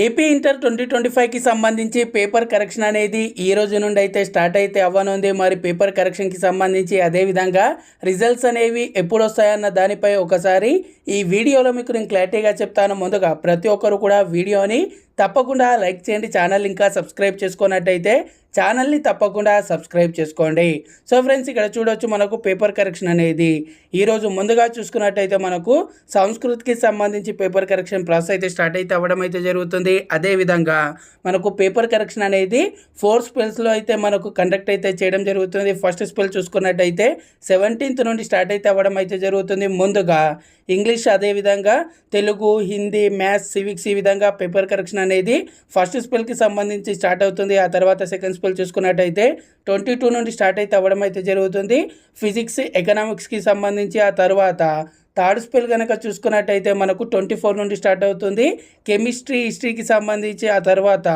AP inter 2025కి సంబంధించి paper correction అనేది ఈ రోజు నుండి అయితే స్టార్ట్ అయితే అవ్వనుంది. మరి పేపర్ కరెక్షన్కి సంబంధించి అదేవిధంగా రిజల్ట్స్ అనేవి ఎప్పుడు వస్తాయన్న దానిపై ఒకసారి ఈ వీడియోలో మీకు నేను క్లారిటీగా చెప్తాను. ముందుగా ప్రతి ఒక్కరు కూడా వీడియోని తప్పకుండా లైక్ చేయండి. ఛానల్ ఇంకా సబ్స్క్రైబ్ చేసుకున్నట్టయితే ఛానల్ని తప్పకుండా సబ్స్క్రైబ్ చేసుకోండి. సో ఫ్రెండ్స్, ఇక్కడ చూడొచ్చు మనకు పేపర్ కరెక్షన్ అనేది ఈరోజు ముందుగా చూసుకున్నట్టయితే మనకు సంస్కృతికి సంబంధించి పేపర్ కరెక్షన్ ప్రాసెస్ అయితే స్టార్ట్ అయితే అవ్వడం అయితే జరుగుతుంది. అదేవిధంగా మనకు పేపర్ కరెక్షన్ అనేది 4 స్పెల్స్లో అయితే మనకు కండక్ట్ అయితే చేయడం జరుగుతుంది. ఫస్ట్ స్పెల్ చూసుకున్నట్టయితే 17th నుండి స్టార్ట్ అయితే అవ్వడం అయితే జరుగుతుంది. ముందుగా ఇంగ్లీష్, అదేవిధంగా తెలుగు, హిందీ, మ్యాథ్స్, సివిక్స్ ఈ విధంగా పేపర్ కరెక్షన్ అనేది ఫస్ట్ స్పెల్కి సంబంధించి స్టార్ట్ అవుతుంది. ఆ తర్వాత సెకండ్ స్పెల్ చూసుకున్నట్టయితే 22 నుండి స్టార్ట్ అయితే అవ్వడం అయితే జరుగుతుంది. ఫిజిక్స్, ఎకనామిక్స్కి సంబంధించి ఆ తర్వాత థర్డ్ స్పెల్ కనుక చూసుకున్నట్టయితే మనకు 24 నుండి స్టార్ట్ అవుతుంది. కెమిస్ట్రీ, హిస్టరీకి సంబంధించి ఆ తర్వాత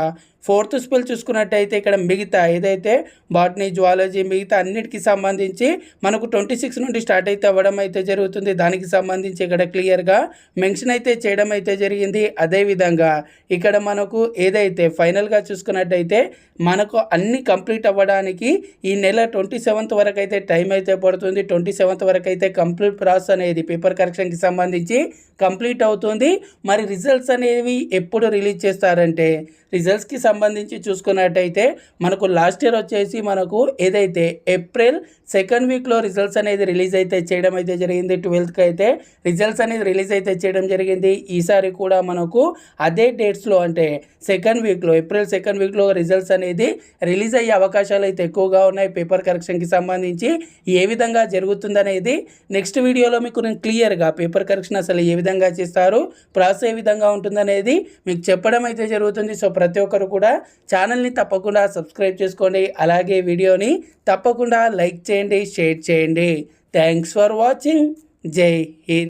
ఫోర్త్ స్పెల్ చూసుకున్నట్టయితే ఇక్కడ మిగతా ఏదైతే బాటనీ, జువాలజీ మిగతా అన్నిటికీ సంబంధించి మనకు 26 నుండి స్టార్ట్ అయితే అవ్వడం అయితే జరుగుతుంది. దానికి సంబంధించి ఇక్కడ క్లియర్గా మెన్షన్ అయితే చేయడం అయితే జరిగింది. అదేవిధంగా ఇక్కడ మనకు ఏదైతే ఫైనల్గా చూసుకున్నట్టయితే మనకు అన్ని కంప్లీట్ అవ్వడానికి ఈ నెల 27th వరకు అయితే టైం అయితే పడుతుంది. 27th వరకు అయితే కంప్లీట్ ప్రాసెస్ అనేది పేపర్ కరెక్షన్కి సంబంధించి కంప్లీట్ అవుతుంది. మరి రిజల్ట్స్ అనేవి ఎప్పుడు రిలీజ్ చేస్తారంటే రిజల్ట్స్కి సంబంధించి చూసుకున్నట్టయితే మనకు లాస్ట్ ఇయర్ వచ్చేసి మనకు ఏదైతే ఏప్రిల్ 2nd వీక్లో రిజల్ట్స్ అనేది రిలీజ్ అయితే చేయడం అయితే జరిగింది. 12th అయితే రిజల్ట్స్ అనేది రిలీజ్ అయితే చేయడం జరిగింది. ఈసారి కూడా మనకు అదే డేట్స్లో అంటే 2nd వీక్లో ఏప్రిల్ 2nd వీక్లో రిజల్ట్స్ అనేది రిలీజ్ అయ్యే అవకాశాలు అయితే ఎక్కువగా ఉన్నాయి. పేపర్ కరెక్షన్కి సంబంధించి ఏ విధంగా జరుగుతుందనేది నెక్స్ట్ వీడియోలో మీకు నేను క్లియర్గా పేపర్ కరెక్షన్ అసలు ఏ విధంగా చేస్తారు, ప్రాసెస్ ఏ విధంగా ఉంటుందనేది మీకు చెప్పడం అయితే జరుగుతుంది. సో ప్రతి ఒక్కరు కూడా ఛానల్ని తప్పకుండా సబ్స్క్రైబ్ చేసుకోండి. అలాగే వీడియోని తప్పకుండా లైక్ చేయండి, షేర్ చేయండి. Thanks for watching. జై హింద్.